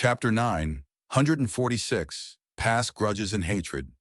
Chapter 9, 146, Past Grudges and Hatred.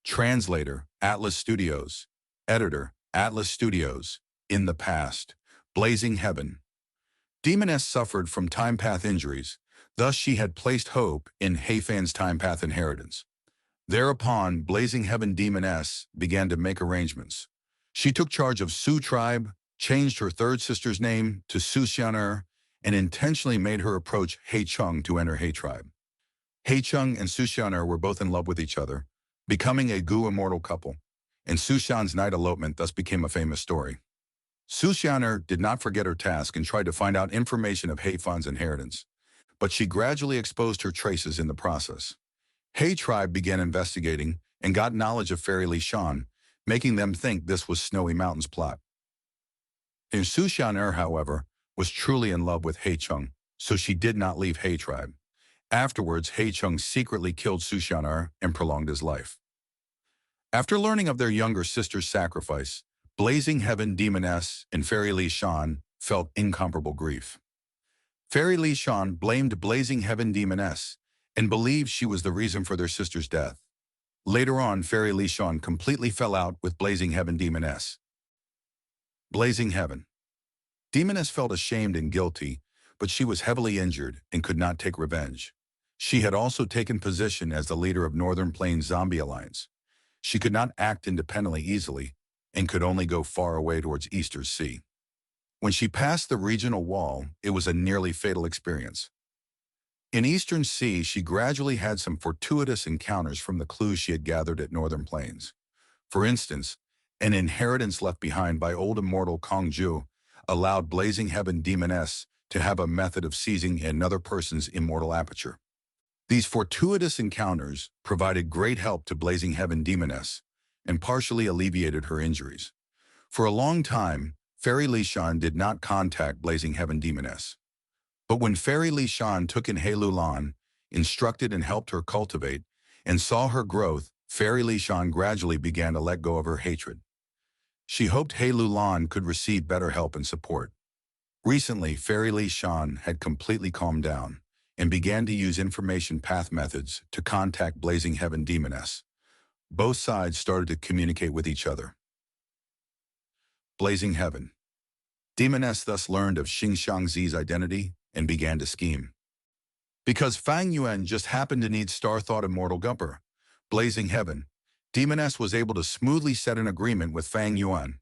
Translator, Atlas Studios. Editor, Atlas Studios. In the past. Blazing Heaven. Demoness suffered from time path injuries, thus she had placed hope in Heifan's time path inheritance. Thereupon, Blazing Heaven Demoness began to make arrangements. She took charge of Su tribe, changed her third sister's name to Su Xianer, and intentionally made her approach Hei Chung to enter Hei tribe. Hei Chung and Su Xianer were both in love with each other, becoming a Gu immortal couple, and Su Xian's night elopement thus became a famous story. Su Xianer did not forget her task and tried to find out information of Hei Fan's inheritance, but she gradually exposed her traces in the process. Hei tribe began investigating and got knowledge of Fairy Li Shan, making them think this was Snowy Mountain's plot. And Su Xianer, however, was truly in love with Hei Chung, so she did not leave Hei tribe. Afterwards, Hei Chung secretly killed Su Xianer and prolonged his life. After learning of their younger sister's sacrifice, Blazing Heaven Demoness and Fairy Li Shan felt incomparable grief. Fairy Li Shan blamed Blazing Heaven Demoness and believed she was the reason for their sister's death. Later on, Fairy Li Shan completely fell out with Blazing Heaven Demoness. Blazing Heaven. Demoness felt ashamed and guilty, but she was heavily injured and could not take revenge. She had also taken position as the leader of Northern Plains Zombie Alliance. She could not act independently easily and could only go far away towards Eastern Sea. When she passed the regional wall, it was a nearly fatal experience. In Eastern Sea, she gradually had some fortuitous encounters from the clues she had gathered at Northern Plains. For instance, an inheritance left behind by old immortal Kong Ju allowed Blazing Heaven Demoness to have a method of seizing another person's immortal aperture. These fortuitous encounters provided great help to Blazing Heaven Demoness and partially alleviated her injuries. For a long time, Fairy Li Shan did not contact Blazing Heaven Demoness. But when Fairy Li Shan took in Hei Lulan, instructed and helped her cultivate, and saw her growth, Fairy Li Shan gradually began to let go of her hatred. She hoped Hei Lulan could receive better help and support. Recently, Fairy Li Shan had completely calmed down and began to use information path methods to contact Blazing Heaven Demoness. Both sides started to communicate with each other. Blazing Heaven. Demoness thus learned of Xing Xiangzi's identity and began to scheme. Because Fang Yuan just happened to need Star-Thought Immortal Gupper, Blazing Heaven, Demoness was able to smoothly set an agreement with Fang Yuan.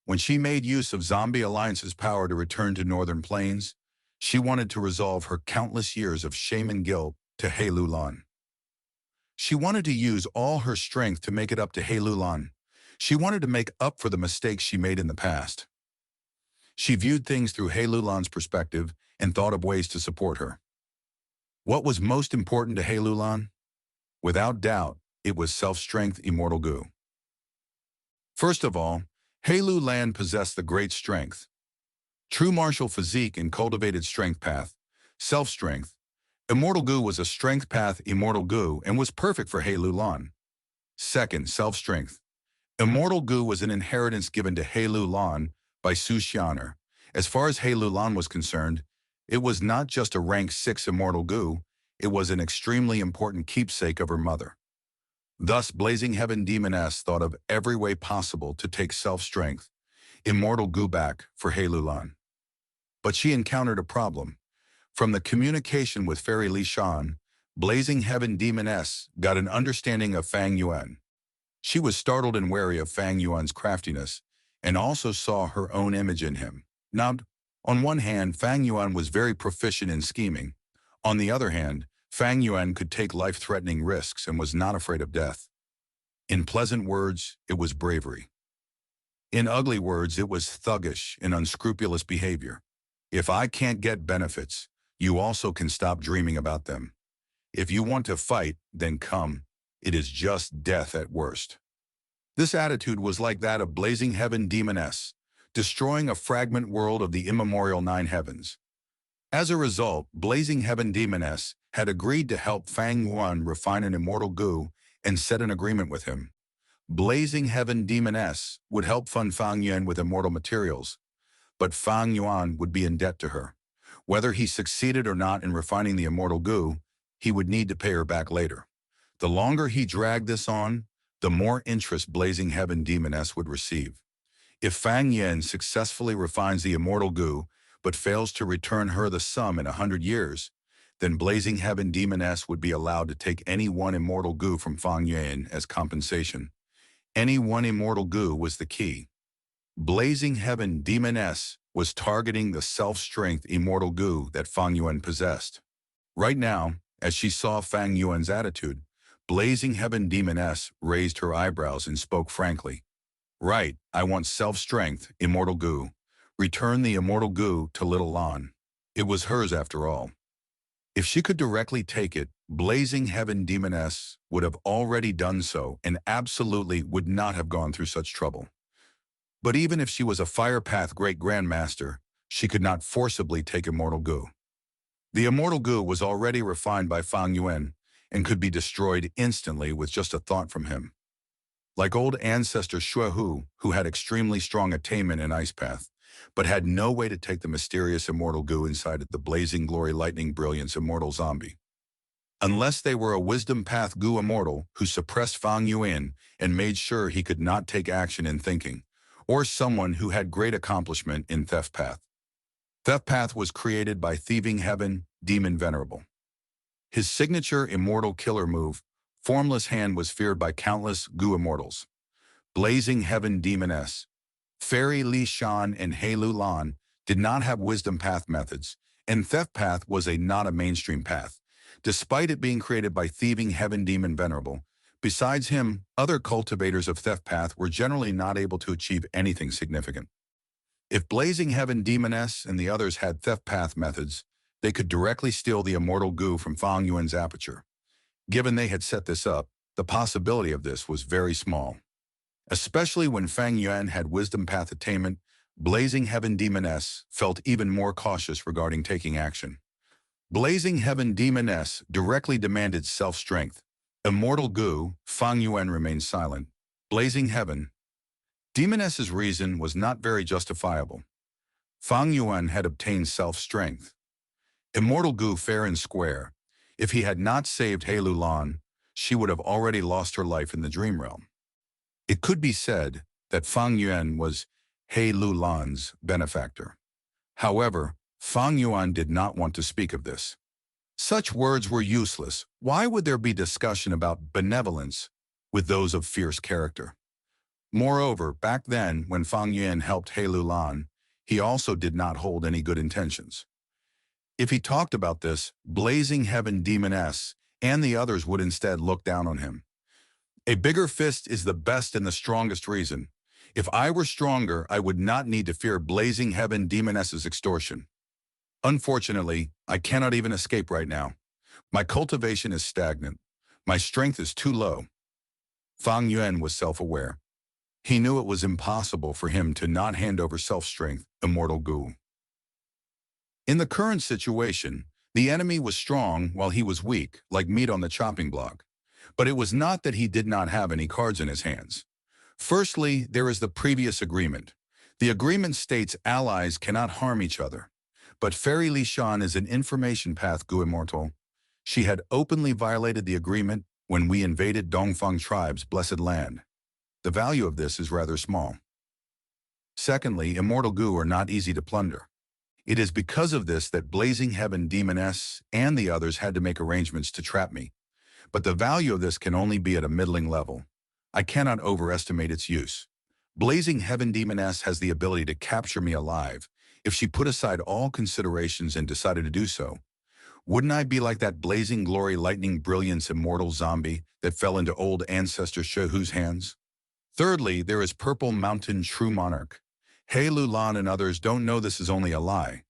When she made use of Zombie Alliance's power to return to Northern Plains, she wanted to resolve her countless years of shame and guilt to Hei Lulan. She wanted to use all her strength to make it up to Hei Lulan. She wanted to make up for the mistakes she made in the past. She viewed things through Hei Lulan's perspective and thought of ways to support her. What was most important to Hei Lulan? Without doubt, it was self-strength immortal Gu. First of all, Hei Lulan possessed the great strength, true martial physique and cultivated strength path, self-strength. Immortal Gu was a strength path immortal Gu and was perfect for Hei Lulan. Second, self-strength. Immortal Gu was an inheritance given to Hei Lulan by Su Xianer. As far as Hei Lulan was concerned, it was not just a rank 6 immortal Gu, it was an extremely important keepsake of her mother. Thus, Blazing Heaven Demoness thought of every way possible to take self-strength, immortal Gu back for Hei Lulan. But she encountered a problem. From the communication with Fairy Li Shan, Blazing Heaven Demoness got an understanding of Fang Yuan. She was startled and wary of Fang Yuan's craftiness, and also saw her own image in him. Now, on one hand, Fang Yuan was very proficient in scheming. On the other hand, Fang Yuan could take life-threatening risks and was not afraid of death. In pleasant words, it was bravery. In ugly words, it was thuggish and unscrupulous behavior. If I can't get benefits, you also can stop dreaming about them. If you want to fight, then come. It is just death at worst. This attitude was like that of Blazing Heaven Demoness, destroying a fragment world of the immemorial 9 heavens. As a result, Blazing Heaven Demoness had agreed to help Fang Yuan refine an immortal Gu and set an agreement with him. Blazing Heaven Demoness would help fund Fang Yuan with immortal materials, but Fang Yuan would be in debt to her. Whether he succeeded or not in refining the immortal goo, he would need to pay her back later. The longer he dragged this on, the more interest Blazing Heaven Demoness would receive. If Fang Yuan successfully refines the immortal goo, but fails to return her the sum in 100 years, then Blazing Heaven Demoness would be allowed to take any one immortal goo from Fang Yuan as compensation. Any one immortal goo was the key. Blazing Heaven Demoness was targeting the self-strength immortal goo that Fang Yuan possessed. Right now, as she saw Fang Yuan's attitude, Blazing Heaven Demoness raised her eyebrows and spoke frankly. Right, I want self-strength, immortal goo. Return the immortal goo to Little Lan. It was hers after all. If she could directly take it, Blazing Heaven Demoness would have already done so and absolutely would not have gone through such trouble. But even if she was a Fire Path Great Grandmaster, she could not forcibly take immortal goo. The immortal goo was already refined by Fang Yuan and could be destroyed instantly with just a thought from him. Like old ancestor Shuehu, who had extremely strong attainment in Ice Path, but had no way to take the mysterious immortal goo inside the Blazing Glory Lightning Brilliance immortal zombie. Unless they were a Wisdom Path Goo immortal who suppressed Fang Yuan and made sure he could not take action in thinking, or someone who had great accomplishment in Theft Path. Theft Path was created by Thieving Heaven, Demon Venerable. His signature immortal killer move, Formless Hand, was feared by countless Goo immortals. Blazing Heaven Demoness, Fairy Li Shan, and He Lu Lan did not have Wisdom Path methods, and Theft Path was not a mainstream path, despite it being created by Thieving Heaven Demon Venerable. Besides him, other cultivators of Theft Path were generally not able to achieve anything significant. If Blazing Heaven Demoness and the others had Theft Path methods, they could directly steal the immortal goo from Fang Yuan's aperture. Given they had set this up, the possibility of this was very small. Especially when Fang Yuan had Wisdom Path attainment, Blazing Heaven Demoness felt even more cautious regarding taking action. Blazing Heaven Demoness directly demanded self-strength. Immortal goo, Fang Yuan remained silent. Blazing Heaven Demoness's reason was not very justifiable. Fang Yuan had obtained self-strength. Immortal goo fair and square. If he had not saved He Lu Lan, she would have already lost her life in the dream realm. It could be said that Fang Yuan was He Lu Lan's benefactor. However, Fang Yuan did not want to speak of this. Such words were useless. Why would there be discussion about benevolence with those of fierce character? Moreover, back then, when Fang Yuan helped He Lu Lan, he also did not hold any good intentions. If he talked about this, Blazing Heaven Demoness and the others would instead look down on him. A bigger fist is the best and the strongest reason. If I were stronger, I would not need to fear Blazing Heaven Demoness's extortion. Unfortunately, I cannot even escape right now. My cultivation is stagnant. My strength is too low. Fang Yuan was self-aware. He knew it was impossible for him to not hand over self-strength, immortal goo. In the current situation, the enemy was strong while he was weak, like meat on the chopping block. But it was not that he did not have any cards in his hands. Firstly, there is the previous agreement. The agreement states allies cannot harm each other. But Fairy Li Shan is an information path Goo immortal. She had openly violated the agreement when we invaded Dongfang tribe's blessed land. The value of this is rather small. Secondly, immortal goo are not easy to plunder. It is because of this that Blazing Heaven Demoness and the others had to make arrangements to trap me. But the value of this can only be at a middling level. I cannot overestimate its use. Blazing Heaven Demoness has the ability to capture me alive. If she put aside all considerations and decided to do so, wouldn't I be like that Blazing Glory Lightning Brilliance immortal zombie that fell into old ancestor Shehu's hands? Thirdly, there is Purple Mountain True Monarch. He Lu Lan and others don't know this is only a lie.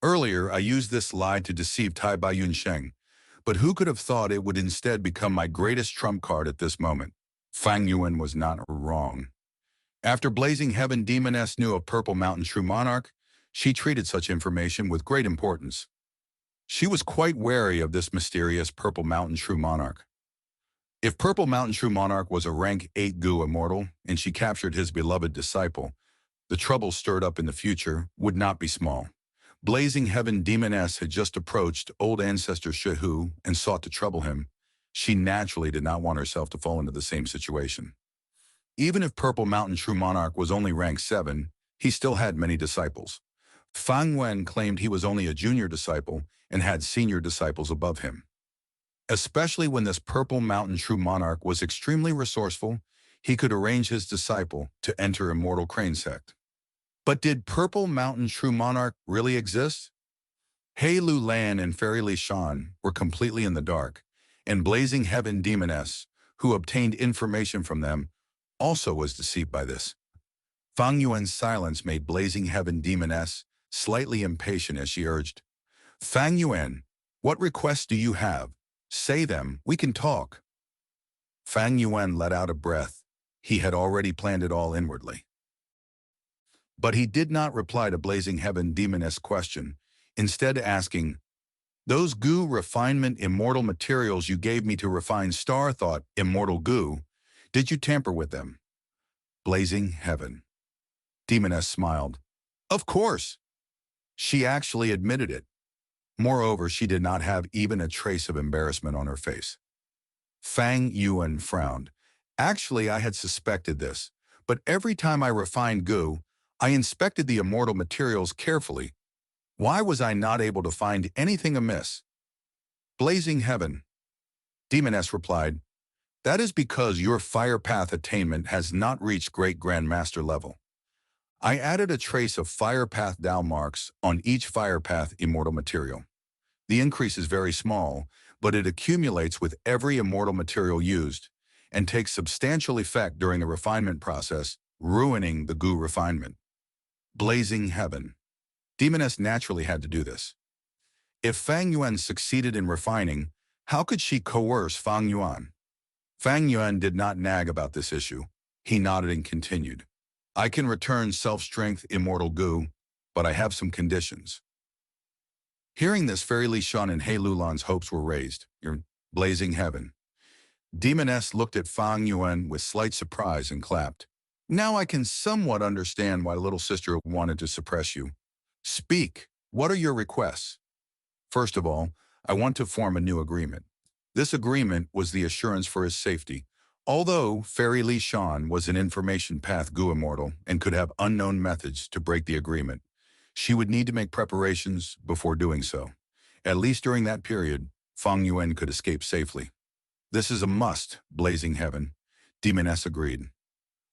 Earlier, I used this lie to deceive Tai Bai Yunsheng, but who could have thought it would instead become my greatest trump card at this moment? Fang Yuan was not wrong. After Blazing Heaven Demoness knew of Purple Mountain True Monarch, she treated such information with great importance. She was quite wary of this mysterious Purple Mountain True Monarch. If Purple Mountain True Monarch was a rank 8 Goo immortal and she captured his beloved disciple, the trouble stirred up in the future would not be small. Blazing Heaven Demoness had just approached old ancestor Shehu and sought to trouble him. She naturally did not want herself to fall into the same situation. Even if Purple Mountain True Monarch was only rank 7, he still had many disciples. Fang Yuan claimed he was only a junior disciple and had senior disciples above him. Especially when this Purple Mountain True Monarch was extremely resourceful, he could arrange his disciple to enter Immortal Crane Sect. But did Purple Mountain True Monarch really exist? Hei Lu Lan and Fairy Li Shan were completely in the dark, and Blazing Heaven Demoness, who obtained information from them, also was deceived by this. Fang Yuan's silence made Blazing Heaven Demoness slightly impatient as she urged, "Fang Yuan, what requests do you have? Say them, we can talk." Fang Yuan let out a breath. He had already planned it all inwardly. But he did not reply to Blazing Heaven Demoness' question, instead asking, "Those goo refinement immortal materials you gave me to refine Star Thought immortal goo, did you tamper with them?" Blazing Heaven Demoness smiled. "Of course." She actually admitted it. Moreover, she did not have even a trace of embarrassment on her face. Fang Yuan frowned. "Actually, I had suspected this, but every time I refined goo, I inspected the immortal materials carefully. Why was I not able to find anything amiss?" Blazing Heaven Demoness replied, "That is because your fire path attainment has not reached Great Grandmaster level. I added a trace of fire path Tao marks on each fire path immortal material. The increase is very small, but it accumulates with every immortal material used and takes substantial effect during the refinement process, ruining the goo refinement." Blazing Heaven Demoness naturally had to do this. If Fang Yuan succeeded in refining, how could she coerce Fang Yuan? Fang Yuan did not nag about this issue. He nodded and continued, "I can return self-strength immortal goo, but I have some conditions." Hearing this, Fairy Li Shan and Hei Lulan's hopes were raised. Blazing Heaven Demoness looked at Fang Yuan with slight surprise and clapped. "Now I can somewhat understand why little sister wanted to suppress you. Speak, what are your requests?" "First of all, I want to form a new agreement." This agreement was the assurance for his safety. Although Fairy Li Shan was an information path goo immortal and could have unknown methods to break the agreement, she would need to make preparations before doing so. At least during that period, Fang Yuan could escape safely. "This is a must, Blazing Heaven," Demoness agreed.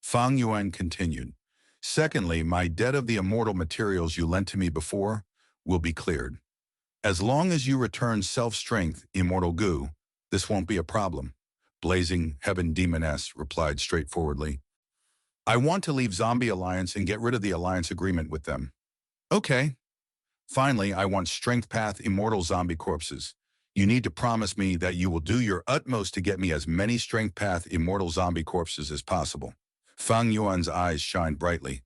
Fang Yuan continued, "Secondly, my debt of the immortal materials you lent to me before will be cleared. As long as you return self-strength immortal goo, this won't be a problem." Blazing Heaven Demoness replied straightforwardly, "I want to leave Zombie Alliance and get rid of the alliance agreement with them." "Okay." "Finally, I want Strength Path immortal zombie corpses. You need to promise me that you will do your utmost to get me as many Strength Path immortal zombie corpses as possible." Fang Yuan's eyes shined brightly.